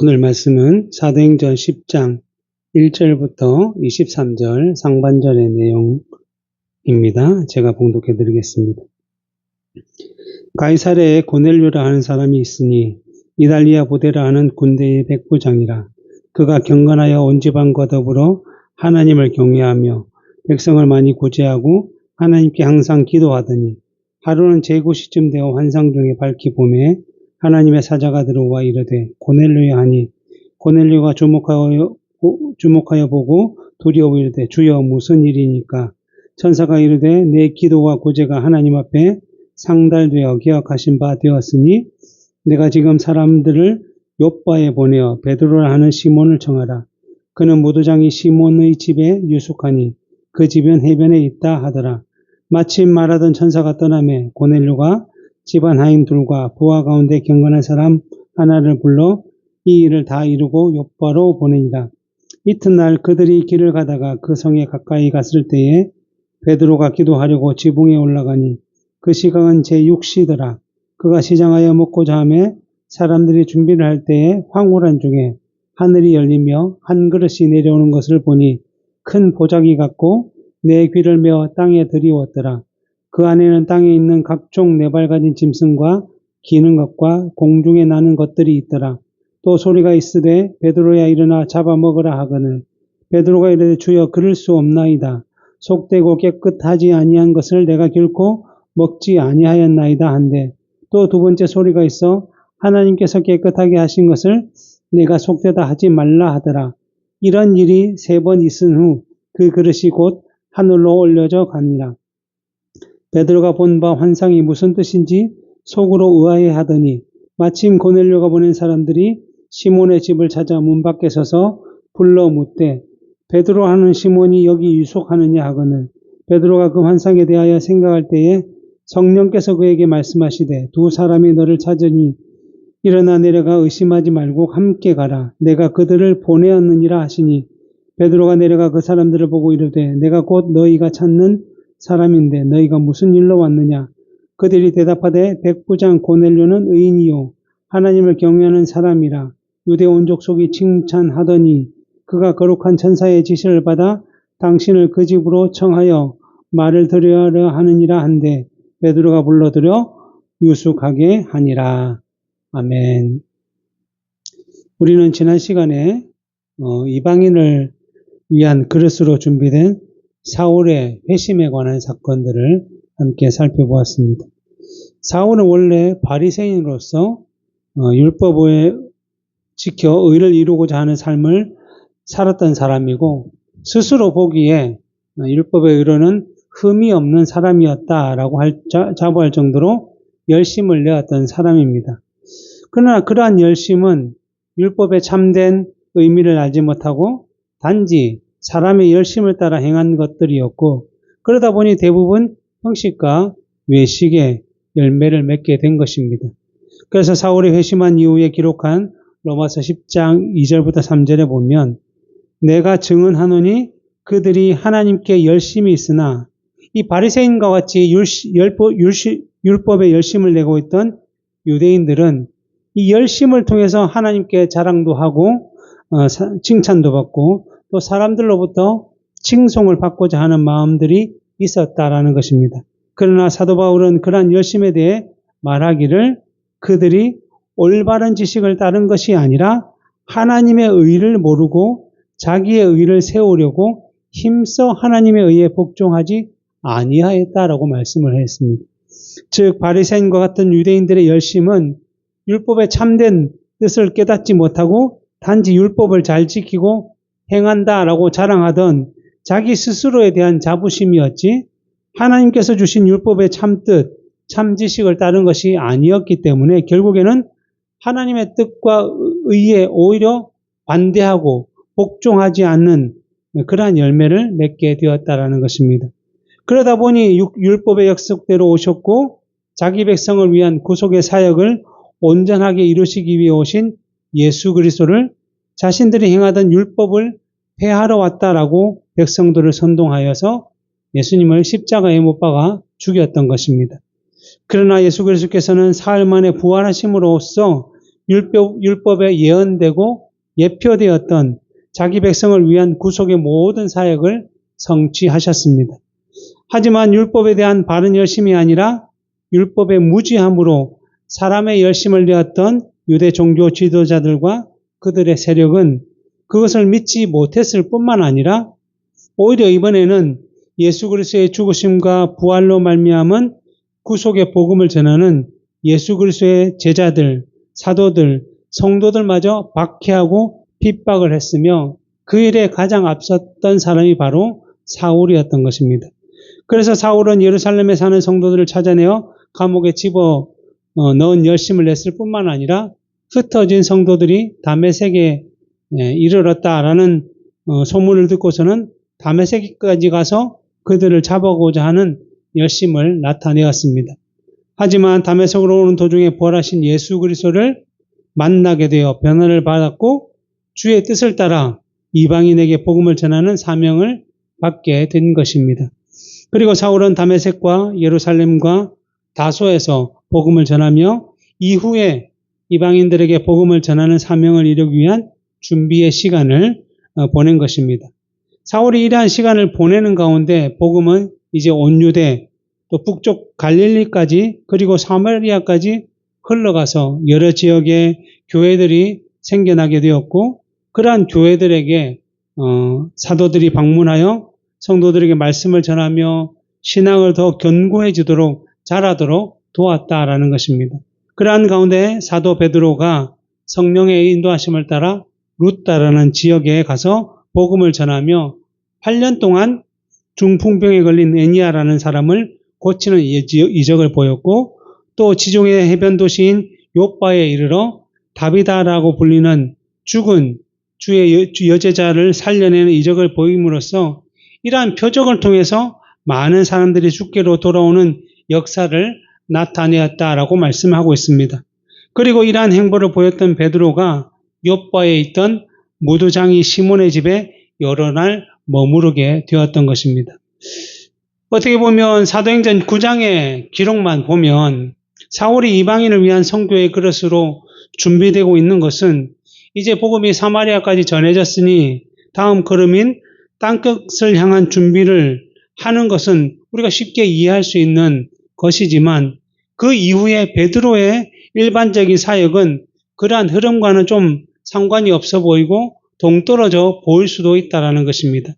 오늘 말씀은 사도행전 10장 1절부터 23절 상반절의 내용입니다. 제가 봉독해 드리겠습니다. 가이사랴에 고넬료라 하는 사람이 있으니 이달리아 부대라 하는 군대의 백부장이라. 그가 경건하여 온 지방과 더불어 하나님을 경외하며 백성을 많이 구제하고 하나님께 항상 기도하더니 하루는 제구시쯤 되어 환상 중에 밝히 보매 하나님의 사자가 들어와 이르되 고넬료야 하니 고넬료가 주목하여 보고 두려워 이르되 주여 무슨 일이니까. 천사가 이르되 내 기도와 구제가 하나님 앞에 상달되어 기억하신 바 되었으니 내가 지금 사람들을 욥바에 보내어 베드로라 하는 시몬을 청하라. 그는 무도장이 시몬의 집에 유숙하니 그 집은 해변에 있다 하더라. 마침 말하던 천사가 떠나매 고넬료가 집안 하인 둘과 부하 가운데 경건한 사람 하나를 불러 이 일을 다 이루고 욥바로 보내니라. 이튿날 그들이 길을 가다가 그 성에 가까이 갔을 때에 베드로가 기도하려고 지붕에 올라가니 그 시각은 제6시더라. 그가 시장하여 먹고자 하매 사람들이 준비를 할 때에 황홀한 중에 하늘이 열리며 한 그릇이 내려오는 것을 보니 큰 보자기 같고 내 귀를 메어 땅에 들이웠더라. 그 안에는 땅에 있는 각종 네발 가진 짐승과 기는 것과 공중에 나는 것들이 있더라. 또 소리가 있으되 베드로야 일어나 잡아먹으라 하거늘 베드로가 이르되 주여 그럴 수 없나이다. 속되고 깨끗하지 아니한 것을 내가 결코 먹지 아니하였나이다 한데 또 두 번째 소리가 있어 하나님께서 깨끗하게 하신 것을 내가 속되다 하지 말라 하더라. 이런 일이 3번 있은 후 그 그릇이 곧 하늘로 올려져 가니라. 베드로가 본 바 환상이 무슨 뜻인지 속으로 의아해하더니 마침 고넬료가 보낸 사람들이 시몬의 집을 찾아 문 밖에 서서 불러 묻되 베드로 하는 시몬이 여기 유숙하느냐 하거늘 베드로가 그 환상에 대하여 생각할 때에 성령께서 그에게 말씀하시되 두 사람이 너를 찾으니 일어나 내려가 의심하지 말고 함께 가라. 내가 그들을 보내었느니라 하시니 베드로가 내려가 그 사람들을 보고 이르되 내가 곧 너희가 찾는 사람인데 너희가 무슨 일로 왔느냐. 그들이 대답하되 백부장 고넬료는 의인이요 하나님을 경외하는 사람이라. 유대 온 족속이 칭찬하더니 그가 거룩한 천사의 지시를 받아 당신을 그 집으로 청하여 말을 들으려 하느니라 한데 베드로가 불러들여 유숙하게 하니라. 아멘. 우리는 지난 시간에 이방인을 위한 그릇으로 준비된 사울의 회심에 관한 사건들을 함께 살펴보았습니다. 사울은 원래 바리새인으로서 율법을 지켜 의를 이루고자 하는 삶을 살았던 사람이고 스스로 보기에 율법의 의로는 흠이 없는 사람이었다라고 자부할 정도로 열심을 내었던 사람입니다. 그러나 그러한 열심은 율법의 참된 의미를 알지 못하고 단지 사람의 열심을 따라 행한 것들이었고 그러다 보니 대부분 형식과 외식의 열매를 맺게 된 것입니다. 그래서 사울이 회심한 이후에 기록한 로마서 10장 2절부터 3절에 보면 내가 증언하노니 그들이 하나님께 열심이 있으나 이 바리새인과 같이 율법에 열심을 내고 있던 유대인들은 이 열심을 통해서 하나님께 자랑도 하고 칭찬도 받고 또 사람들로부터 칭송을 받고자 하는 마음들이 있었다라는 것입니다. 그러나 사도 바울은 그러한 열심에 대해 말하기를 그들이 올바른 지식을 따른 것이 아니라 하나님의 의를 모르고 자기의 의를 세우려고 힘써 하나님의 의에 복종하지 아니하였다라고 말씀을 했습니다. 즉 바리새인과 같은 유대인들의 열심은 율법의 참된 뜻을 깨닫지 못하고 단지 율법을 잘 지키고 행한다라고 자랑하던 자기 스스로에 대한 자부심이었지 하나님께서 주신 율법의 참뜻, 참지식을 따른 것이 아니었기 때문에 결국에는 하나님의 뜻과 의에 오히려 반대하고 복종하지 않는 그러한 열매를 맺게 되었다라는 것입니다. 그러다 보니 율법의 약속대로 오셨고 자기 백성을 위한 구속의 사역을 온전하게 이루시기 위해 오신 예수 그리스도를 자신들이 행하던 율법을 폐하러 왔다라고 백성들을 선동하여서 예수님을 십자가에 못 박아 죽였던 것입니다. 그러나 예수 그리스도께서는 사흘 만에 부활하심으로써 율법에 예언되고 예표되었던 자기 백성을 위한 구속의 모든 사역을 성취하셨습니다. 하지만 율법에 대한 바른 열심이 아니라 율법의 무지함으로 사람의 열심을 내었던 유대 종교 지도자들과 그들의 세력은 그것을 믿지 못했을 뿐만 아니라 오히려 이번에는 예수 그리스도의 죽으심과 부활로 말미암은 구속의 복음을 전하는 예수 그리스도의 제자들, 사도들, 성도들마저 박해하고 핍박을 했으며 그 일에 가장 앞섰던 사람이 바로 사울이었던 것입니다. 그래서 사울은 예루살렘에 사는 성도들을 찾아내어 감옥에 집어 넣은 열심을 냈을 뿐만 아니라 흩어진 성도들이 다메섹에 이르렀다라는 소문을 듣고서는 다메섹까지 가서 그들을 잡아오고자 하는 열심을 나타내었습니다. 하지만 다메섹으로 오는 도중에 부활하신 예수 그리스도를 만나게 되어 변화를 받았고 주의 뜻을 따라 이방인에게 복음을 전하는 사명을 받게 된 것입니다. 그리고 사울은 다메섹과 예루살렘과 다소에서 복음을 전하며 이후에 이방인들에게 복음을 전하는 사명을 이루기 위한 준비의 시간을 보낸 것입니다. 사울이 이러한 시간을 보내는 가운데 복음은 이제 온 유대 또 북쪽 갈릴리까지 그리고 사마리아까지 흘러가서 여러 지역의 교회들이 생겨나게 되었고 그러한 교회들에게 사도들이 방문하여 성도들에게 말씀을 전하며 신앙을 더 견고해지도록 자라도록 도왔다라는 것입니다. 그러한 가운데 사도 베드로가 성령의 인도하심을 따라 루따라는 지역에 가서 복음을 전하며 8년 동안 중풍병에 걸린 애니아라는 사람을 고치는 이적을 보였고 또 지중해 해변 도시인 요빠에 이르러 다비다라고 불리는 죽은 주의 여제자를 살려내는 이적을 보임으로써 이러한 표적을 통해서 많은 사람들이 주께로 돌아오는 역사를 나타내었다라고 말씀하고 있습니다. 그리고 이러한 행보를 보였던 베드로가 요빠에 있던 무두장이 시몬의 집에 여러 날 머무르게 되었던 것입니다. 어떻게 보면 사도행전 9장의 기록만 보면 사울이 이방인을 위한 선교의 그릇으로 준비되고 있는 것은 이제 복음이 사마리아까지 전해졌으니 다음 걸음인 땅끝을 향한 준비를 하는 것은 우리가 쉽게 이해할 수 있는 것이지만 그 이후에 베드로의 일반적인 사역은 그러한 흐름과는 좀 상관이 없어 보이고 동떨어져 보일 수도 있다는 것입니다.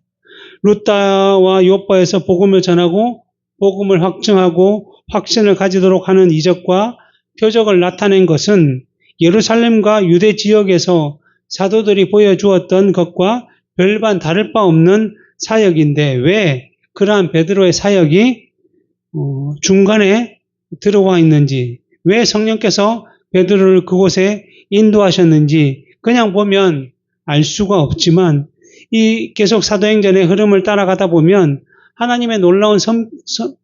루따와 요빠에서 복음을 전하고 복음을 확증하고 확신을 가지도록 하는 이적과 표적을 나타낸 것은 예루살렘과 유대 지역에서 사도들이 보여주었던 것과 별반 다를 바 없는 사역인데 왜 그러한 베드로의 사역이 중간에 들어와 있는지, 왜 성령께서 베드로를 그곳에 인도하셨는지 그냥 보면 알 수가 없지만 이 계속 사도행전의 흐름을 따라가다 보면 하나님의 놀라운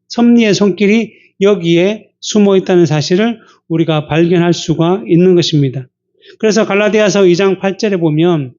섭리의 손길이 여기에 숨어 있다는 사실을 우리가 발견할 수가 있는 것입니다. 그래서 갈라디아서 2장 8절에 보면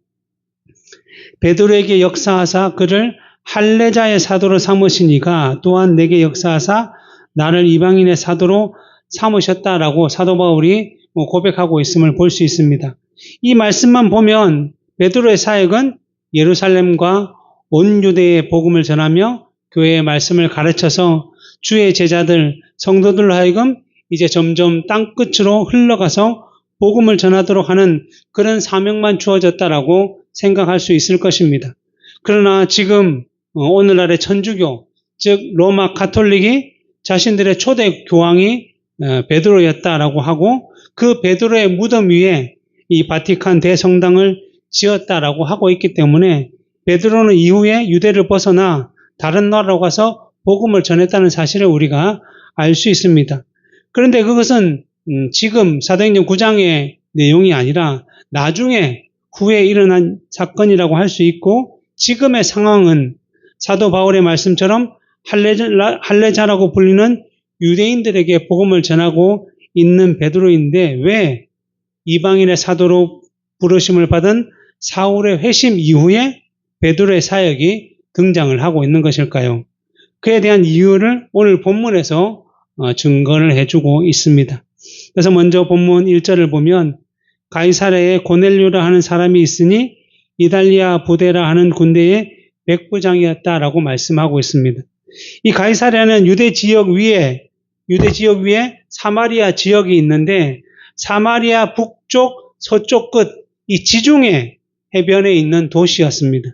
베드로에게 역사하사 그를 할례자의 사도로 삼으시니가 또한 내게 역사하사 나를 이방인의 사도로 삼으셨다라고 사도 바울이 고백하고 있음을 볼 수 있습니다. 이 말씀만 보면 베드로의 사역은 예루살렘과 온 유대의 복음을 전하며 교회의 말씀을 가르쳐서 주의 제자들, 성도들로 하여금 이제 점점 땅끝으로 흘러가서 복음을 전하도록 하는 그런 사명만 주어졌다라고 생각할 수 있을 것입니다. 그러나 지금 오늘날의 천주교, 즉 로마 가톨릭이 자신들의 초대 교황이 베드로였다라고 하고 그 베드로의 무덤 위에 이 바티칸 대성당을 지었다라고 하고 있기 때문에 베드로는 이후에 유대를 벗어나 다른 나라로 가서 복음을 전했다는 사실을 우리가 알 수 있습니다. 그런데 그것은 지금 사도행전 9장의 내용이 아니라 나중에 후에 일어난 사건이라고 할 수 있고 지금의 상황은 사도 바울의 말씀처럼 할례자라고 불리는 유대인들에게 복음을 전하고 있는 베드로인데 왜 이방인의 사도로 부르심을 받은 사울의 회심 이후에 베드로의 사역이 등장을 하고 있는 것일까요? 그에 대한 이유를 오늘 본문에서 증거를 해주고 있습니다. 그래서 먼저 본문 1절을 보면 가이사랴에 고넬료라 하는 사람이 있으니 이달리아 부대라 하는 군대의 백부장이었다라고 말씀하고 있습니다. 이 가이사랴는 유대 지역 위에 사마리아 지역이 있는데 사마리아 북쪽 서쪽 끝 이 지중해 해변에 있는 도시였습니다.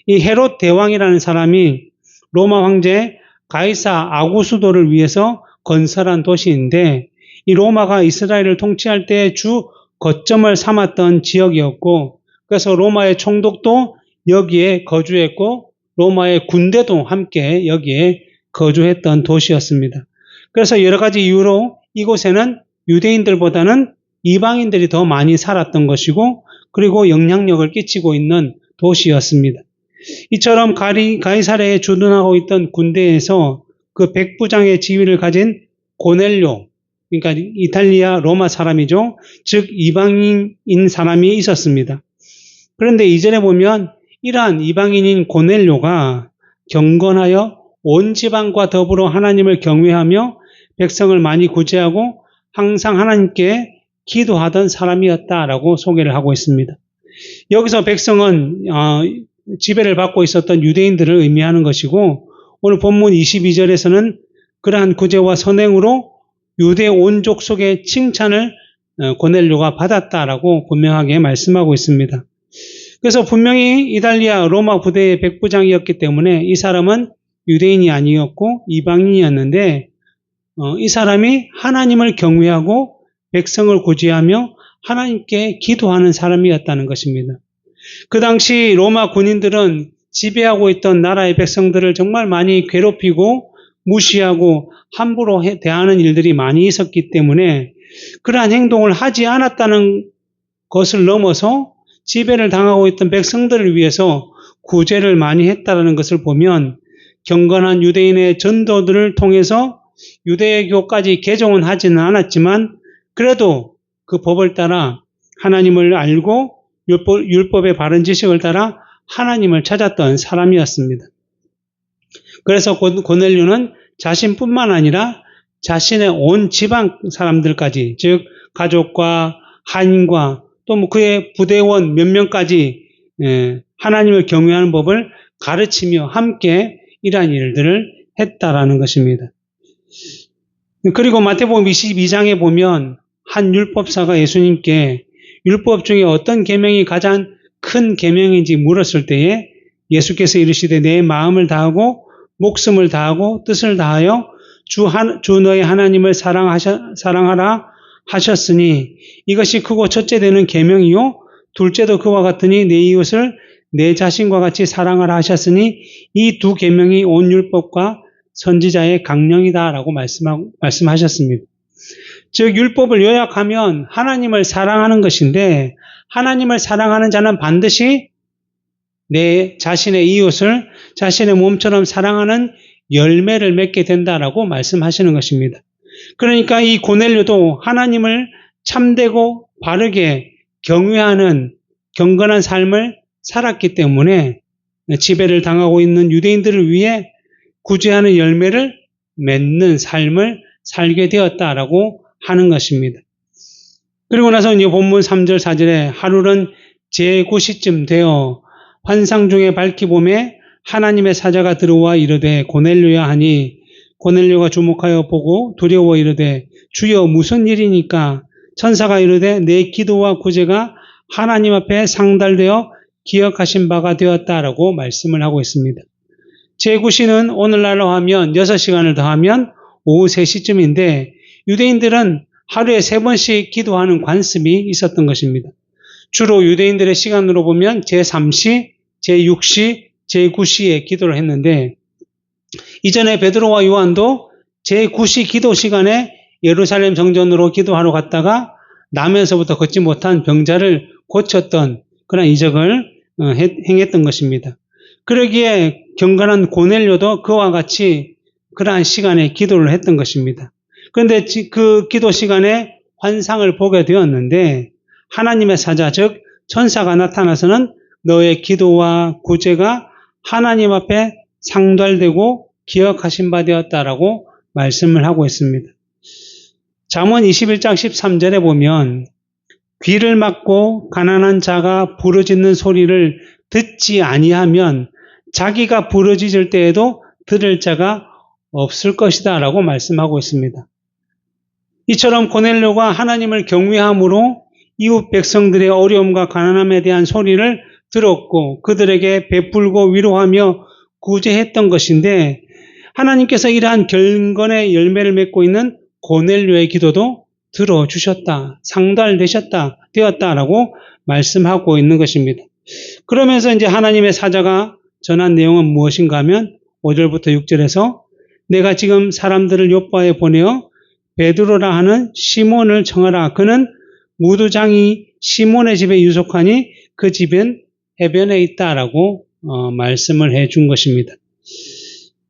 이 헤롯 대왕이라는 사람이 로마 황제 가이사 아구수도를 위해서 건설한 도시인데 이 로마가 이스라엘을 통치할 때 주 거점을 삼았던 지역이었고 그래서 로마의 총독도 여기에 거주했고 로마의 군대도 함께 여기에 거주했던 도시였습니다. 그래서 여러 가지 이유로 이곳에는 유대인들보다는 이방인들이 더 많이 살았던 것이고 그리고 영향력을 끼치고 있는 도시였습니다. 이처럼 가이사랴에 주둔하고 있던 군대에서 그 백부장의 지위를 가진 고넬료, 그러니까 이탈리아 로마 사람이죠. 즉 이방인인 사람이 있었습니다. 그런데 이전에 보면 이러한 이방인인 고넬료가 경건하여 온 지방과 더불어 하나님을 경외하며 백성을 많이 구제하고 항상 하나님께 기도하던 사람이었다라고 소개를 하고 있습니다. 여기서 백성은 지배를 받고 있었던 유대인들을 의미하는 것이고 오늘 본문 22절에서는 그러한 구제와 선행으로 유대 온 족속의 칭찬을 고넬료가 받았다라고 분명하게 말씀하고 있습니다. 그래서 분명히 이달리아 로마 부대의 백부장이었기 때문에 이 사람은 유대인이 아니었고 이방인이었는데 이 사람이 하나님을 경외하고 백성을 구제하며 하나님께 기도하는 사람이었다는 것입니다. 그 당시 로마 군인들은 지배하고 있던 나라의 백성들을 정말 많이 괴롭히고 무시하고 함부로 대하는 일들이 많이 있었기 때문에 그러한 행동을 하지 않았다는 것을 넘어서 지배를 당하고 있던 백성들을 위해서 구제를 많이 했다는 것을 보면 경건한 유대인의 전도들을 통해서 유대교까지 개종은 하지는 않았지만 그래도 그 법을 따라 하나님을 알고 율법의 바른 지식을 따라 하나님을 찾았던 사람이었습니다. 그래서 고넬료는 자신뿐만 아니라 자신의 온 지방 사람들까지 즉 가족과 한인과 또 그의 부대원 몇 명까지 하나님을 경외하는 법을 가르치며 함께 이러한 일들을 했다라는 것입니다. 그리고 마태복음 22장에 보면 한 율법사가 예수님께 율법 중에 어떤 계명이 가장 큰 계명인지 물었을 때에 예수께서 이르시되 내 마음을 다하고 목숨을 다하고 뜻을 다하여 주 너의 하나님을 사랑하라 하셨으니 이것이 크고 첫째 되는 계명이요 둘째도 그와 같으니 내 이웃을 내 자신과 같이 사랑하라 하셨으니 이 두 계명이 온 율법과 선지자의 강령이다라고 말씀하셨습니다. 즉 율법을 요약하면 하나님을 사랑하는 것인데 하나님을 사랑하는 자는 반드시 내 자신의 이웃을 자신의 몸처럼 사랑하는 열매를 맺게 된다라고 말씀하시는 것입니다. 그러니까 이 고넬료도 하나님을 참되고 바르게 경외하는 경건한 삶을 살았기 때문에 지배를 당하고 있는 유대인들을 위해 구제하는 열매를 맺는 삶을 살게 되었다라고 하는 것입니다. 그리고 나서 이제 본문 3절 4절에 하루는 제9시쯤 되어 환상 중에 밝히 보매 하나님의 사자가 들어와 이르되 고넬료야 하니 고넬료가 주목하여 보고 두려워 이르되 주여 무슨 일이니까 천사가 이르되 내 기도와 구제가 하나님 앞에 상달되어 기억하신 바가 되었다라고 말씀을 하고 있습니다. 제9시는 오늘날로 하면 6시간을 더하면 오후 3시쯤인데 유대인들은 하루에 3번씩 기도하는 관습이 있었던 것입니다. 주로 유대인들의 시간으로 보면 제3시, 제6시, 제9시에 기도를 했는데 이전에 베드로와 요한도 제9시 기도 시간에 예루살렘 정전으로 기도하러 갔다가 나면서부터 걷지 못한 병자를 고쳤던 그런 이적을 행했던 것입니다. 그러기에 경건한 고넬료도 그와 같이 그러한 시간에 기도를 했던 것입니다. 그런데 그 기도 시간에 환상을 보게 되었는데 하나님의 사자 즉 천사가 나타나서는 너의 기도와 구제가 하나님 앞에 상달되고 기억하신 바 되었다라고 말씀을 하고 있습니다. 잠언 21장 13절에 보면 귀를 막고 가난한 자가 부르짖는 소리를 듣지 아니하면 자기가 부르짖을 때에도 들을 자가 없을 것이다 라고 말씀하고 있습니다. 이처럼 고넬료가 하나님을 경외함으로 이웃 백성들의 어려움과 가난함에 대한 소리를 들었고 그들에게 베풀고 위로하며 구제했던 것인데 하나님께서 이러한 경건의 열매를 맺고 있는 고넬료의 기도도 들어주셨다, 되었다라고 말씀하고 있는 것입니다. 그러면서 이제 하나님의 사자가 전한 내용은 무엇인가 하면 5절부터 6절에서 내가 지금 사람들을 요빠에 보내어 베드로라 하는 시몬을 청하라. 그는 무두장이 시몬의 집에 유속하니 그 집은 해변에 있다라고 말씀을 해준 것입니다.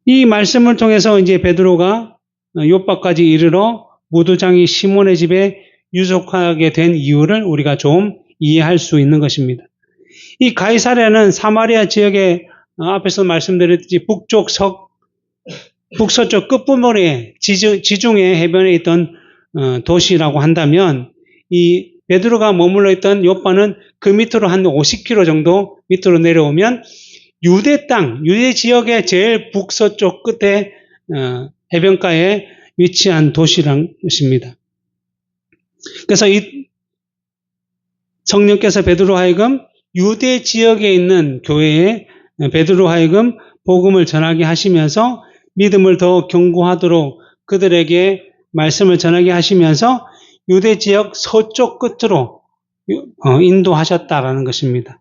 이 말씀을 통해서 이제 베드로가 요빠까지 이르러 무두장이 시몬의 집에 유속하게 된 이유를 우리가 좀 이해할 수 있는 것입니다. 이 가이사랴는 사마리아 지역에 앞에서 말씀드렸듯이 북서쪽 끝부분에 지중해 해변에 있던 도시라고 한다면 이 베드로가 머물러 있던 요빠는 그 밑으로 한 50km 정도 밑으로 내려오면 유대 땅, 유대 지역의 제일 북서쪽 끝에 해변가에 위치한 도시란 것입니다. 그래서 이 성령께서 베드로 하여금 유대 지역에 있는 교회에 베드로 하여금 복음을 전하게 하시면서 믿음을 더 견고하도록 그들에게 말씀을 전하게 하시면서 유대 지역 서쪽 끝으로 인도하셨다라는 것입니다.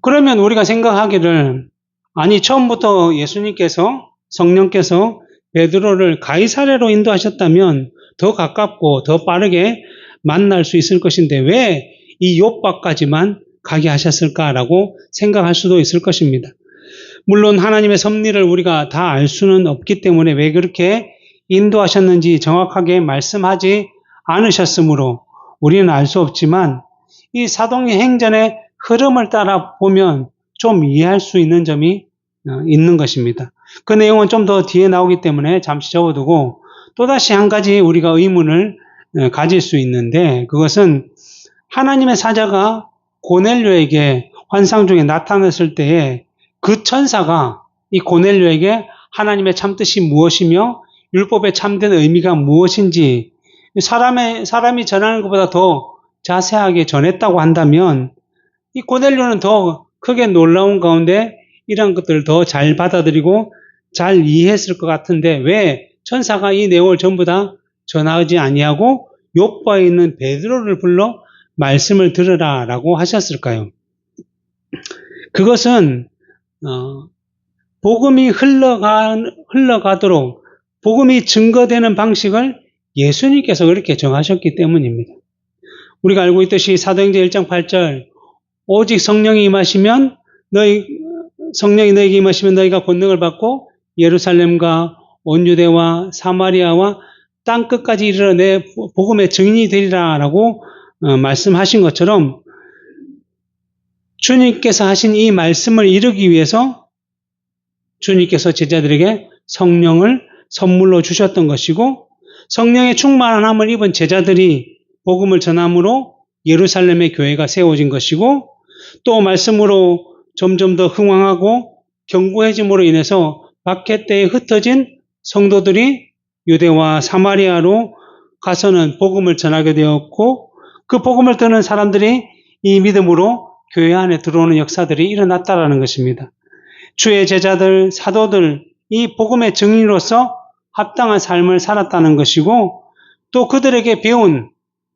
그러면 우리가 생각하기를 아니 처음부터 예수님께서 성령께서 베드로를 가이사랴로 인도하셨다면 더 가깝고 더 빠르게 만날 수 있을 것인데 왜 이 요빠까지만 가게 하셨을까라고 생각할 수도 있을 것입니다. 물론 하나님의 섭리를 우리가 다 알 수는 없기 때문에 왜 그렇게 인도하셨는지 정확하게 말씀하지 않으셨으므로 우리는 알 수 없지만 이 사도행전 행전의 흐름을 따라 보면 좀 이해할 수 있는 점이 있는 것입니다. 그 내용은 좀 더 뒤에 나오기 때문에 잠시 접어두고 또다시 한 가지 우리가 의문을 가질 수 있는데 그것은 하나님의 사자가 고넬료에게 환상 중에 나타났을 때에 그 천사가 이 고넬료에게 하나님의 참뜻이 무엇이며 율법의 참된 의미가 무엇인지 사람이 전하는 것보다 더 자세하게 전했다고 한다면 이 고넬료는 더 크게 놀라운 가운데 이런 것들을 더 잘 받아들이고 잘 이해했을 것 같은데 왜 천사가 이 내용을 전부 다 전하지 아니하고 요빠에 있는 베드로를 불러 말씀을 들으라라고 하셨을까요? 그것은 복음이 흘러가도록 복음이 증거되는 방식을 예수님께서 그렇게 정하셨기 때문입니다. 우리가 알고 있듯이 사도행전 1장 8절 오직 성령이 임하시면 성령이 너에게 임하시면 너희가 권능을 받고 예루살렘과 온 유대와 사마리아와 땅 끝까지 이르러 내 복음의 증인이 되리라라고 말씀하신 것처럼 주님께서 하신 이 말씀을 이루기 위해서 주님께서 제자들에게 성령을 선물로 주셨던 것이고 성령의 충만함을 입은 제자들이 복음을 전함으로 예루살렘의 교회가 세워진 것이고 또 말씀으로 점점 더 흥왕하고 견고해짐으로 인해서 박해때에 흩어진 성도들이 유대와 사마리아로 가서는 복음을 전하게 되었고 그 복음을 듣는 사람들이 이 믿음으로 교회 안에 들어오는 역사들이 일어났다라는 것입니다. 주의 제자들, 사도들, 이 복음의 증인으로서 합당한 삶을 살았다는 것이고 또 그들에게 배운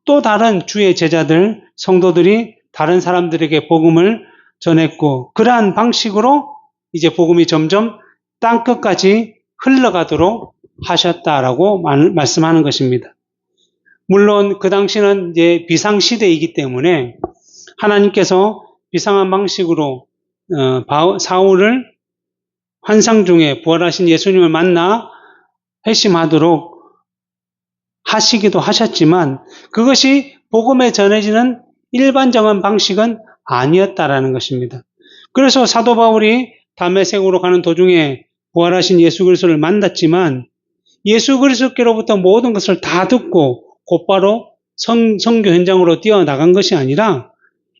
또 다른 주의 제자들, 성도들이 다른 사람들에게 복음을 전했고 그러한 방식으로 이제 복음이 점점 땅끝까지 흘러가도록 하셨다라고 말씀하는 것입니다. 물론 그 당시는 이제 비상시대이기 때문에 하나님께서 비상한 방식으로 사울을 환상 중에 부활하신 예수님을 만나 회심하도록 하시기도 하셨지만 그것이 복음에 전해지는 일반적인 방식은 아니었다라는 것입니다. 그래서 사도 바울이 다메섹으로 가는 도중에 부활하신 예수 그리스도를 만났지만 예수 그리스도께로부터 모든 것을 다 듣고 곧바로 선교 현장으로 뛰어나간 것이 아니라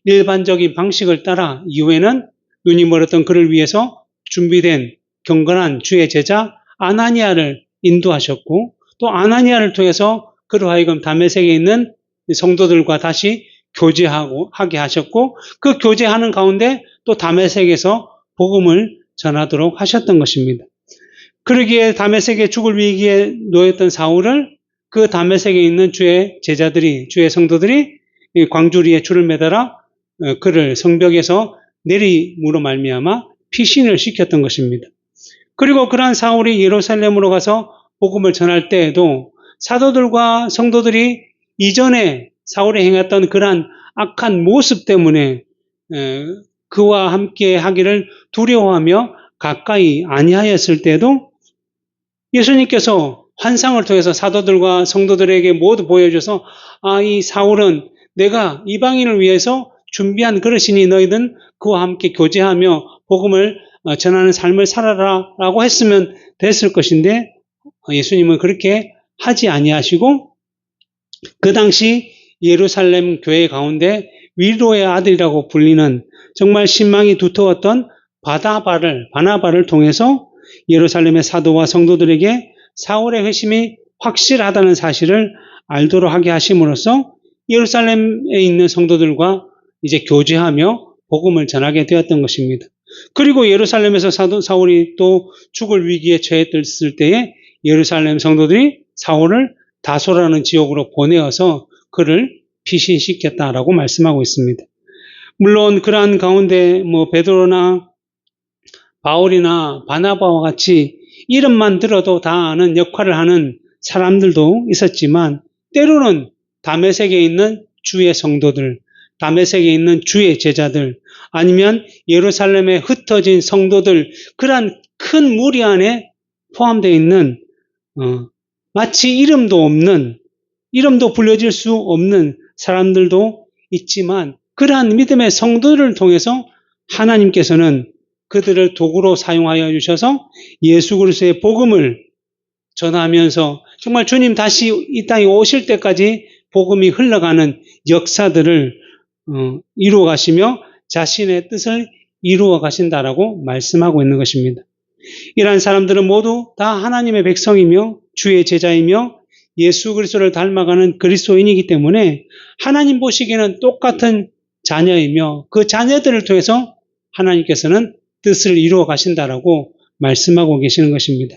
일반적인 방식을 따라 이후에는 눈이 멀었던 그를 위해서 준비된 경건한 주의 제자 아나니아를 인도하셨고, 또 아나니아를 통해서 그로 하여금 다메섹에 있는 성도들과 다시 교제하게 하셨고, 그 교제하는 가운데 또 다메섹에서 복음을 전하도록 하셨던 것입니다. 그러기에 다메섹에 죽을 위기에 놓였던 사울을 그 다메섹에 있는 주의 제자들이, 주의 성도들이 광주리에 줄을 매달아 그를 성벽에서 내림으로 말미암아 피신을 시켰던 것입니다. 그리고 그러한 사울이 예루살렘으로 가서 복음을 전할 때에도 사도들과 성도들이 이전에 사울이 행했던 그러한 악한 모습 때문에 그와 함께 하기를 두려워하며 가까이 아니하였을 때에도 예수님께서 환상을 통해서 사도들과 성도들에게 모두 보여줘서, 이 사울은 내가 이방인을 위해서 준비한 그릇이니 너희는 그와 함께 교제하며 복음을 전하는 삶을 살아라 라고 했으면 됐을 것인데, 예수님은 그렇게 하지 아니하시고 그 당시 예루살렘 교회 가운데 위로의 아들이라고 불리는 정말 신망이 두터웠던 바나바를 통해서 예루살렘의 사도와 성도들에게 사울의 회심이 확실하다는 사실을 알도록 하게 하심으로써 예루살렘에 있는 성도들과 이제 교제하며 복음을 전하게 되었던 것입니다. 그리고 예루살렘에서 사울이 또 죽을 위기에 처했을 때에 예루살렘 성도들이 사울을 다소라는 지역으로 보내어서 그를 피신시켰다라고 말씀하고 있습니다. 물론 그러한 가운데 베드로나 바울이나 바나바와 같이 이름만 들어도 다 아는 역할을 하는 사람들도 있었지만, 때로는 다메섹에 있는 주의 성도들, 다메섹에 있는 주의 제자들, 아니면 예루살렘에 흩어진 성도들, 그러한 큰 무리 안에 포함되어 있는 마치 이름도 불려질 수 없는 사람들도 있지만, 그러한 믿음의 성도들을 통해서 하나님께서는 그들을 도구로 사용하여 주셔서 예수 그리스도의 복음을 전하면서 정말 주님 다시 이 땅에 오실 때까지 복음이 흘러가는 역사들을 이루어 가시며 자신의 뜻을 이루어 가신다라고 말씀하고 있는 것입니다. 이러한 사람들은 모두 다 하나님의 백성이며 주의 제자이며 예수 그리스도를 닮아가는 그리스도인이기 때문에 하나님 보시기에는 똑같은 자녀이며 그 자녀들을 통해서 하나님께서는 뜻을 이루어 가신다라고 말씀하고 계시는 것입니다.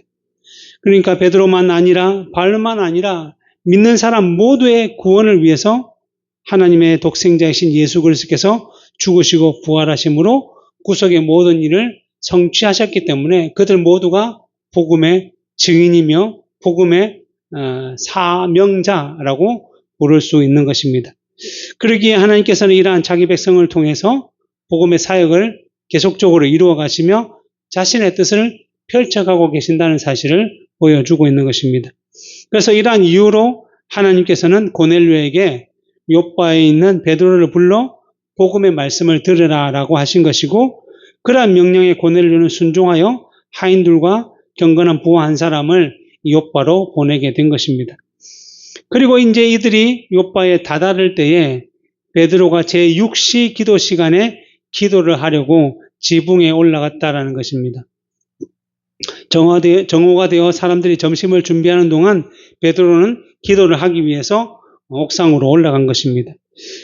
그러니까 베드로만 아니라 바울만 아니라 믿는 사람 모두의 구원을 위해서 하나님의 독생자이신 예수 그리스도께서 죽으시고 부활하심으로 구속의 모든 일을 성취하셨기 때문에 그들 모두가 복음의 증인이며 복음의 사명자라고 부를 수 있는 것입니다. 그러기에 하나님께서는 이러한 자기 백성을 통해서 복음의 사역을 계속적으로 이루어 가시며 자신의 뜻을 펼쳐가고 계신다는 사실을 보여주고 있는 것입니다. 그래서 이러한 이유로 하나님께서는 고넬료에게 욥바에 있는 베드로를 불러 복음의 말씀을 들으라라고 하신 것이고, 그러한 명령에 고넬료는 순종하여 하인들과 경건한 부하 한 사람을 욥바로 보내게 된 것입니다. 그리고 이제 이들이 욥바에 다다를 때에 베드로가 제6시 기도 시간에 기도를 하려고 지붕에 올라갔다라는 것입니다. 정오가 되어 사람들이 점심을 준비하는 동안 베드로는 기도를 하기 위해서 옥상으로 올라간 것입니다.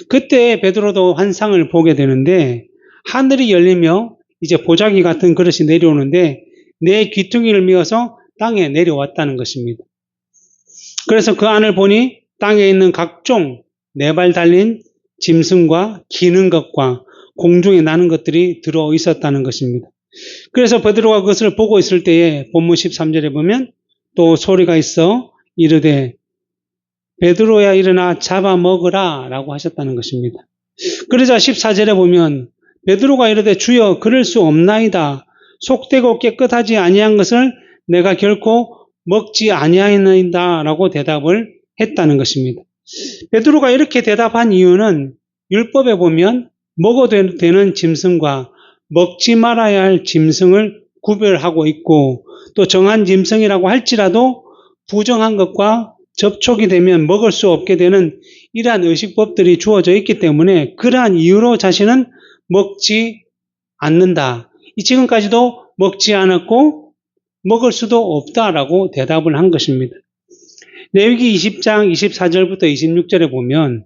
그때 베드로도 환상을 보게 되는데, 하늘이 열리며 이제 보자기 같은 그릇이 내려오는데 내 귀퉁이를 미어서 땅에 내려왔다는 것입니다. 그래서 그 안을 보니 땅에 있는 각종 4발 달린 짐승과 기는 것과 공중에 나는 것들이 들어 있었다는 것입니다. 그래서 베드로가 그것을 보고 있을 때에 본문 13절에 보면 또 소리가 있어 이르되 베드로야 일어나 잡아먹으라 라고 하셨다는 것입니다. 그러자 14절에 보면 베드로가 이르되 주여 그럴 수 없나이다. 속되고 깨끗하지 아니한 것을 내가 결코 먹지 아니하였나이다 라고 대답을 했다는 것입니다. 베드로가 이렇게 대답한 이유는 율법에 보면 먹어도 되는 짐승과 먹지 말아야 할 짐승을 구별하고 있고, 또 정한 짐승이라고 할지라도 부정한 것과 접촉이 되면 먹을 수 없게 되는 이러한 의식법들이 주어져 있기 때문에 그러한 이유로 자신은 먹지 않는다. 지금까지도 먹지 않았고 먹을 수도 없다라고 대답을 한 것입니다. 레위기 20장 24절부터 26절에 보면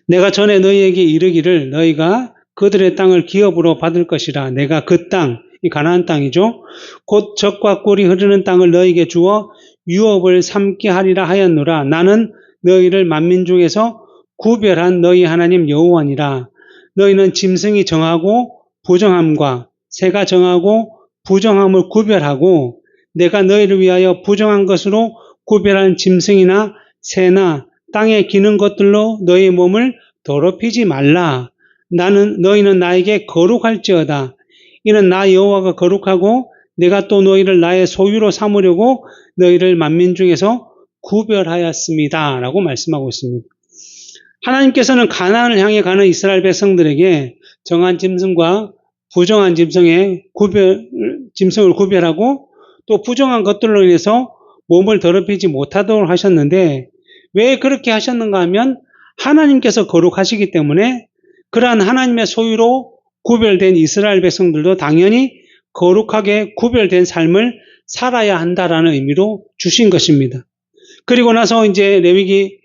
내가 전에 너희에게 이르기를 너희가 그들의 땅을 기업으로 받을 것이라. 내가 그 땅, 이 가나안 땅이죠. 곧 젖과 꿀이 흐르는 땅을 너희에게 주어 유업을 삼게 하리라 하였노라. 나는 너희를 만민 중에서 구별한 너희 하나님 여호와니라. 너희는 짐승이 정하고 부정함과 새가 정하고 부정함을 구별하고 내가 너희를 위하여 부정한 것으로 구별한 짐승이나 새나 땅에 기는 것들로 너희 몸을 더럽히지 말라. 너희는 나에게 거룩할지어다. 이는 나 여호와가 거룩하고 내가 또 너희를 나의 소유로 삼으려고 너희를 만민 중에서 구별하였습니다. 라고 말씀하고 있습니다. 하나님께서는 가나안을 향해 가는 이스라엘 백성들에게 정한 짐승과 부정한 짐승을 구별하고 또 부정한 것들로 인해서 몸을 더럽히지 못하도록 하셨는데 왜 그렇게 하셨는가 하면 하나님께서 거룩하시기 때문에 그러한 하나님의 소유로 구별된 이스라엘 백성들도 당연히 거룩하게 구별된 삶을 살아야 한다라는 의미로 주신 것입니다. 그리고 나서 이제 레위기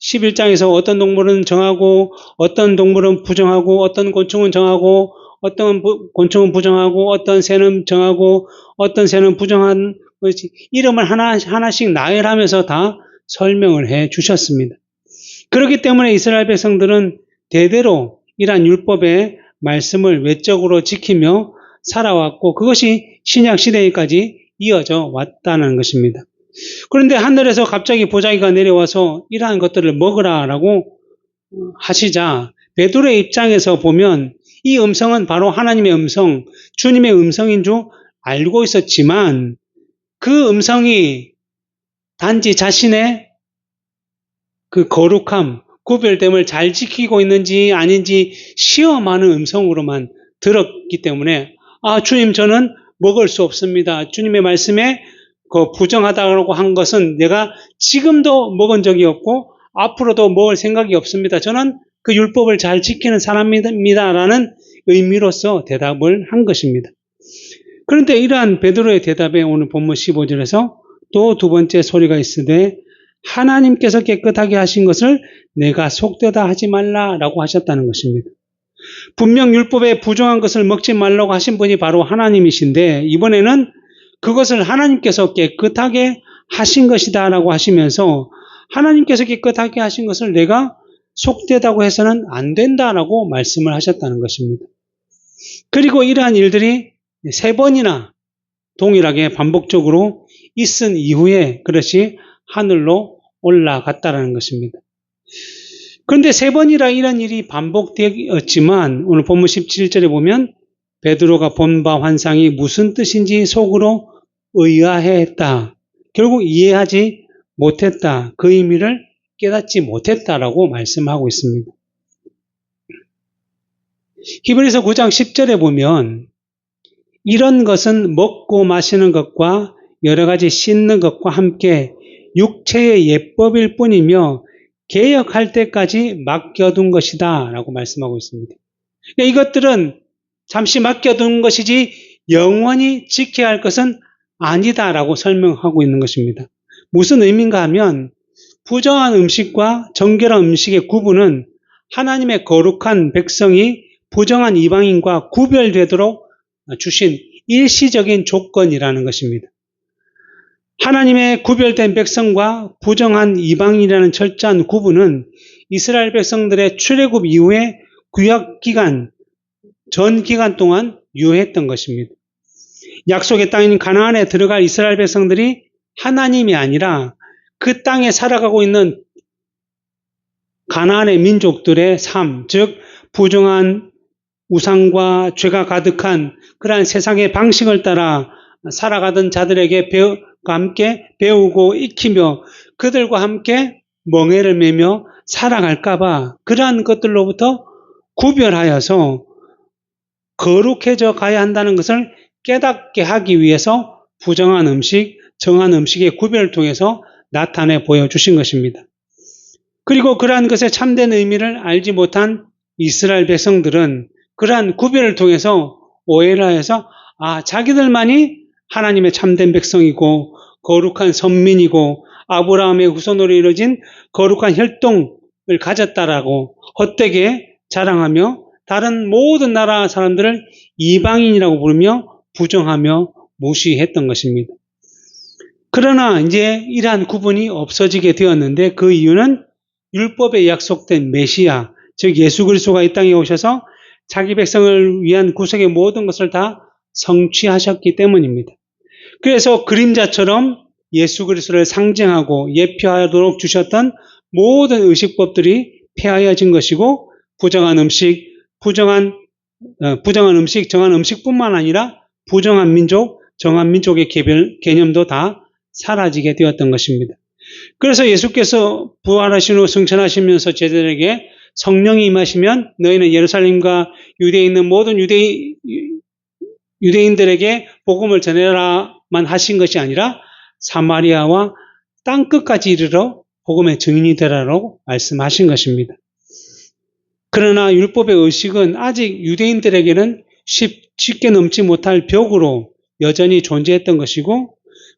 11장에서 어떤 동물은 정하고 어떤 동물은 부정하고 어떤 곤충은 정하고 어떤 곤충은 부정하고 어떤 새는 정하고 어떤 새는 부정한 이름을 하나씩 나열하면서 다 설명을 해 주셨습니다. 그렇기 때문에 이스라엘 백성들은 대대로 이러한 율법의 말씀을 외적으로 지키며 살아왔고 그것이 신약 시대에까지 이어져 왔다는 것입니다. 그런데 하늘에서 갑자기 보자기가 내려와서 이러한 것들을 먹으라라고 하시자 베드로의 입장에서 보면 이 음성은 바로 하나님의 음성, 주님의 음성인 줄 알고 있었지만 그 음성이 단지 자신의 그 거룩함, 구별됨을 잘 지키고 있는지 아닌지 시험하는 음성으로만 들었기 때문에 주님 저는 먹을 수 없습니다. 주님의 말씀에 부정하다고 한 것은 내가 지금도 먹은 적이 없고 앞으로도 먹을 생각이 없습니다. 저는 그 율법을 잘 지키는 사람입니다라는 의미로서 대답을 한 것입니다. 그런데 이러한 베드로의 대답에 오늘 본문 15절에서 또 두 번째 소리가 있으되 하나님께서 깨끗하게 하신 것을 내가 속되다 하지 말라라고 하셨다는 것입니다. 분명 율법에 부정한 것을 먹지 말라고 하신 분이 바로 하나님이신데 이번에는 그것을 하나님께서 깨끗하게 하신 것이다라고 하시면서 하나님께서 깨끗하게 하신 것을 내가 속되다고 해서는 안 된다라고 말씀을 하셨다는 것입니다. 그리고 이러한 일들이 3번이나 동일하게 반복적으로 있은 이후에 그것이 하늘로 올라갔다는 것입니다. 그런데 3번이나 이런 일이 반복되었지만 오늘 본문 17절에 보면 베드로가 본 바 환상이 무슨 뜻인지 속으로 의아해했다. 결국 이해하지 못했다. 그 의미를 깨닫지 못했다라고 말씀하고 있습니다. 히브리서 9장 10절에 보면 이런 것은 먹고 마시는 것과 여러 가지 씻는 것과 함께 육체의 예법일 뿐이며 개혁할 때까지 맡겨둔 것이다 라고 말씀하고 있습니다. 이것들은 잠시 맡겨둔 것이지 영원히 지켜야 할 것은 아니다라고 설명하고 있는 것입니다. 무슨 의미인가 하면 부정한 음식과 정결한 음식의 구분은 하나님의 거룩한 백성이 부정한 이방인과 구별되도록 주신 일시적인 조건이라는 것입니다. 하나님의 구별된 백성과 부정한 이방인이라는 철저한 구분은 이스라엘 백성들의 출애굽 이후에 구약 기간, 전 기간 동안 유효했던 것입니다. 약속의 땅인 가나안에 들어갈 이스라엘 백성들이 하나님이 아니라 그 땅에 살아가고 있는 가나안의 민족들의 삶, 즉 부정한 우상과 죄가 가득한 그러한 세상의 방식을 따라 살아가던 자들에게 함께 배우고 익히며 그들과 함께 멍에를 매며 살아갈까봐 그러한 것들로부터 구별하여서 거룩해져 가야 한다는 것을 깨닫게 하기 위해서 부정한 음식, 정한 음식의 구별을 통해서 나타내 보여주신 것입니다. 그리고 그러한 것의 참된 의미를 알지 못한 이스라엘 백성들은 그러한 구별을 통해서 오해를 하여서 자기들만이 하나님의 참된 백성이고 거룩한 선민이고 아브라함의 후손으로 이루어진 거룩한 혈통을 가졌다라고 헛되게 자랑하며 다른 모든 나라 사람들을 이방인이라고 부르며 부정하며 무시했던 것입니다. 그러나 이제 이러한 구분이 없어지게 되었는데 그 이유는 율법에 약속된 메시아, 즉 예수 그리스도가 이 땅에 오셔서 자기 백성을 위한 구속의 모든 것을 다 성취하셨기 때문입니다. 그래서 그림자처럼 예수 그리스도를 상징하고 예표하도록 주셨던 모든 의식법들이 폐하여진 것이고 부정한 음식, 정한 음식뿐만 아니라 부정한 민족, 정한 민족의 개념도 다 사라지게 되었던 것입니다. 그래서 예수께서 부활하신 후 승천하시면서 제자들에게 성령이 임하시면 너희는 예루살렘과 유대에 있는 모든 유대인들에게 복음을 전해라만 하신 것이 아니라 사마리아와 땅끝까지 이르러 복음의 증인이 되라고 말씀하신 것입니다. 그러나 율법의 의식은 아직 유대인들에게는 쉽게 넘지 못할 벽으로 여전히 존재했던 것이고,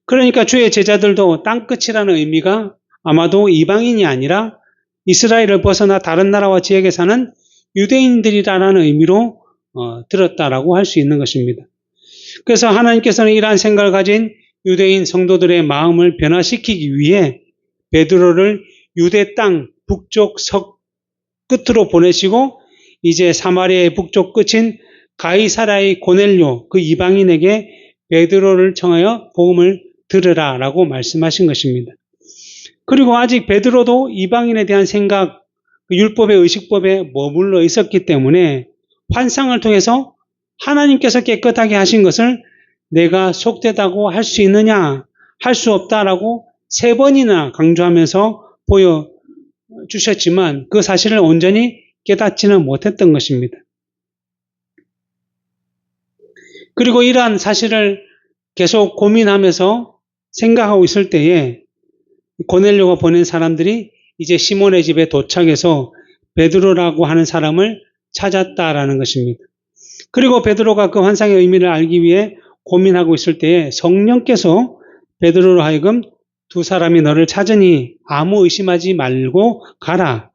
그러니까 주의 제자들도 땅끝이라는 의미가 아마도 이방인이 아니라 이스라엘을 벗어나 다른 나라와 지역에 사는 유대인들이라는 의미로 들었다라고 할 수 있는 것입니다. 그래서 하나님께서는 이러한 생각을 가진 유대인 성도들의 마음을 변화시키기 위해 베드로를 유대 땅 북쪽 끝으로 보내시고 이제 사마리아의 북쪽 끝인 가이사라의 고넬료 그 이방인에게 베드로를 청하여 복음을 들으라라고 말씀하신 것입니다. 그리고 아직 베드로도 이방인에 대한 생각, 율법의 의식법에 머물러 있었기 때문에 환상을 통해서 하나님께서 깨끗하게 하신 것을 내가 속되다고 할 수 있느냐, 할 수 없다라고 3번이나 강조하면서 보여주셨지만 그 사실을 온전히 깨닫지는 못했던 것입니다. 그리고 이러한 사실을 계속 고민하면서 생각하고 있을 때에 고넬료가 보낸 사람들이 이제 시몬의 집에 도착해서 베드로라고 하는 사람을 찾았다라는 것입니다. 그리고 베드로가 그 환상의 의미를 알기 위해 고민하고 있을 때에 성령께서 베드로로 하여금 2 사람이 너를 찾으니 아무 의심하지 말고 가라.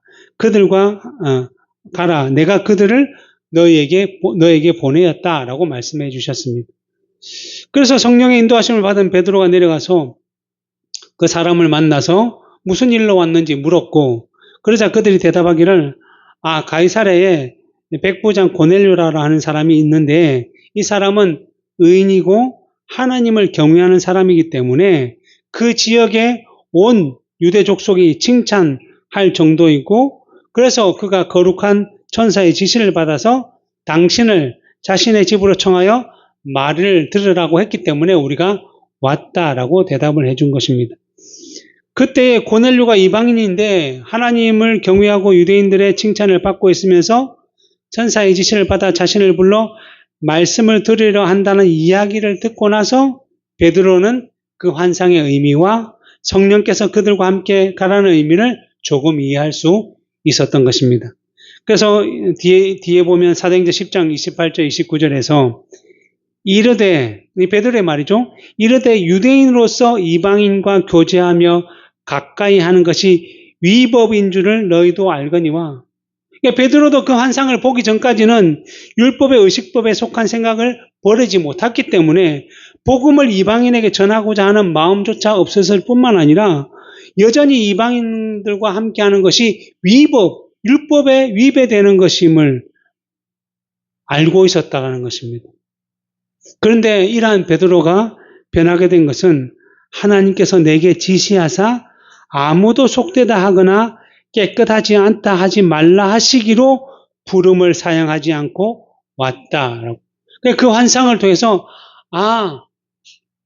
가라. 내가 그들을 너에게 보내었다라고 말씀해 주셨습니다. 그래서 성령의 인도하심을 받은 베드로가 내려가서 그 사람을 만나서 무슨 일로 왔는지 물었고, 그러자 그들이 대답하기를 가이사랴에 백부장 고넬료라 하는 사람이 있는데 이 사람은 의인이고 하나님을 경외하는 사람이기 때문에 그 지역에 온 유대 족속이 칭찬할 정도이고, 그래서 그가 거룩한 천사의 지시를 받아서 당신을 자신의 집으로 청하여 말을 들으라고 했기 때문에 우리가 왔다라고 대답을 해준 것입니다. 그때 고넬료가 이방인인데 하나님을 경외하고 유대인들의 칭찬을 받고 있으면서 천사의 지시를 받아 자신을 불러 말씀을 들으려 한다는 이야기를 듣고 나서 베드로는 그 환상의 의미와 성령께서 그들과 함께 가라는 의미를 조금 이해할 수 있었던 것입니다. 그래서 뒤에 보면 사도행전 10장 28절 29절에서 이르되, 베드로의 말이죠. 이르되 유대인으로서 이방인과 교제하며 가까이 하는 것이 위법인 줄을 너희도 알거니와. 그러니까 베드로도 그 환상을 보기 전까지는 율법의 의식법에 속한 생각을 버리지 못했기 때문에 복음을 이방인에게 전하고자 하는 마음조차 없었을 뿐만 아니라 여전히 이방인들과 함께하는 것이 율법에 위배되는 것임을 알고 있었다는 것입니다. 그런데 이러한 베드로가 변하게 된 것은 하나님께서 내게 지시하사 아무도 속되다 하거나 깨끗하지 않다 하지 말라 하시기로 부름을 사양하지 않고 왔다라고. 그 환상을 통해서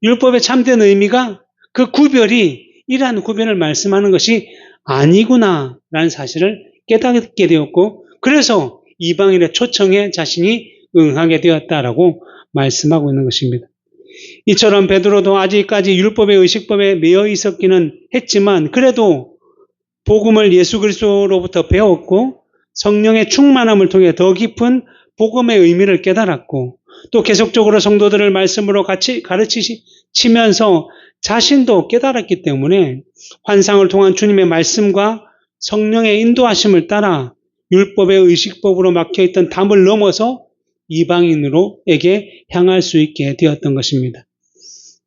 율법의 참된 의미가 그 구별이 이러한 구별을 말씀하는 것이 아니구나라는 사실을 깨닫게 되었고, 그래서 이방인의 초청에 자신이 응하게 되었다라고 말씀하고 있는 것입니다. 이처럼 베드로도 아직까지 율법의 의식법에 매여 있었기는 했지만 그래도 복음을 예수 그리스도로부터 배웠고 성령의 충만함을 통해 더 깊은 복음의 의미를 깨달았고 또 계속적으로 성도들을 말씀으로 같이 가르치면서 자신도 깨달았기 때문에 환상을 통한 주님의 말씀과 성령의 인도하심을 따라 율법의 의식법으로 막혀있던 담을 넘어서 이방인으로에게 향할 수 있게 되었던 것입니다.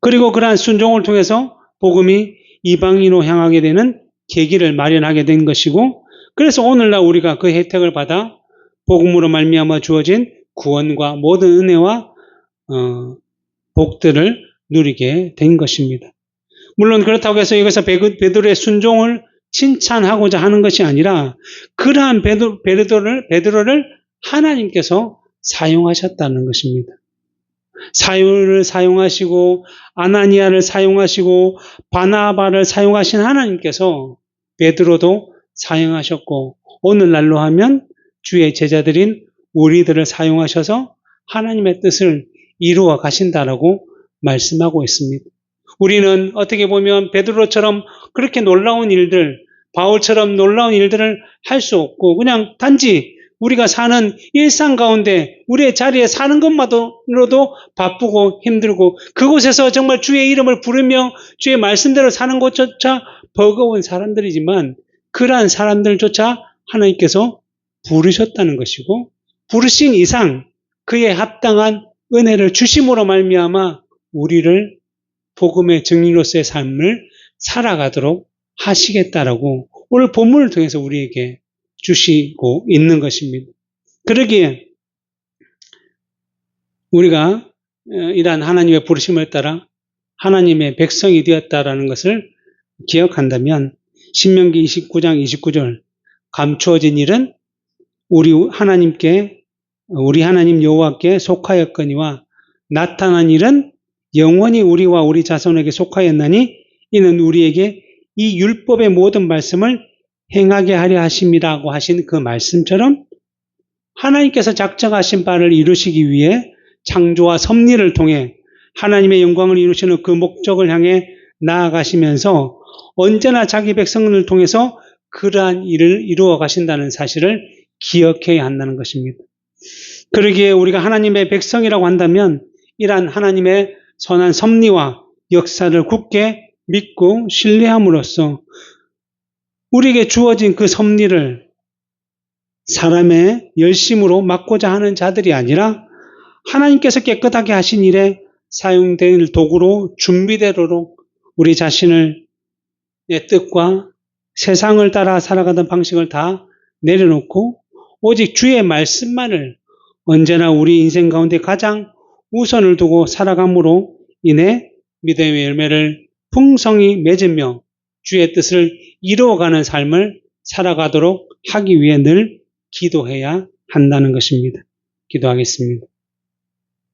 그리고 그러한 순종을 통해서 복음이 이방인으로 향하게 되는 계기를 마련하게 된 것이고 그래서 오늘날 우리가 그 혜택을 받아 복음으로 말미암아 주어진 구원과 모든 은혜와 복들을 누리게 된 것입니다. 물론 그렇다고 해서 여기서 베드로의 순종을 칭찬하고자 하는 것이 아니라 그러한 베드로를 하나님께서 사용하셨다는 것입니다. 사울을 사용하시고 아나니아를 사용하시고 바나바를 사용하신 하나님께서 베드로도 사용하셨고 오늘날로 하면 주의 제자들인 우리들을 사용하셔서 하나님의 뜻을 이루어 가신다라고 말씀하고 있습니다. 우리는 어떻게 보면 베드로처럼 그렇게 놀라운 일들, 바울처럼 놀라운 일들을 할 수 없고 그냥 단지 우리가 사는 일상 가운데 우리의 자리에 사는 것만으로도 바쁘고 힘들고 그곳에서 정말 주의 이름을 부르며 주의 말씀대로 사는 것조차 버거운 사람들이지만 그러한 사람들조차 하나님께서 부르셨다는 것이고 부르신 이상 그에 합당한 은혜를 주심으로 말미암아 우리를 복음의 증인으로서의 삶을 살아가도록 하시겠다라고 오늘 본문을 통해서 우리에게 주시고 있는 것입니다. 그러기에 우리가 이러한 하나님의 부르심을 따라 하나님의 백성이 되었다라는 것을 기억한다면 신명기 29장 29절 감추어진 일은 우리 하나님 여호와께 속하였거니와 나타난 일은 영원히 우리와 우리 자손에게 속하였나니 이는 우리에게 이 율법의 모든 말씀을 행하게 하려 하심이라고 하신 그 말씀처럼 하나님께서 작정하신 바를 이루시기 위해 창조와 섭리를 통해 하나님의 영광을 이루시는 그 목적을 향해 나아가시면서 언제나 자기 백성을 통해서 그러한 일을 이루어 가신다는 사실을 기억해야 한다는 것입니다. 그러기에 우리가 하나님의 백성이라고 한다면 이러한 하나님의 선한 섭리와 역사를 굳게 믿고 신뢰함으로써 우리에게 주어진 그 섭리를 사람의 열심으로 막고자 하는 자들이 아니라 하나님께서 깨끗하게 하신 일에 사용될 도구로 준비되도록 우리 자신을 내 뜻과 세상을 따라 살아가던 방식을 다 내려놓고 오직 주의 말씀만을 언제나 우리 인생 가운데 가장 우선을 두고 살아감으로 인해 믿음의 열매를 풍성히 맺으며 주의 뜻을 이루어가는 삶을 살아가도록 하기 위해 늘 기도해야 한다는 것입니다. 기도하겠습니다.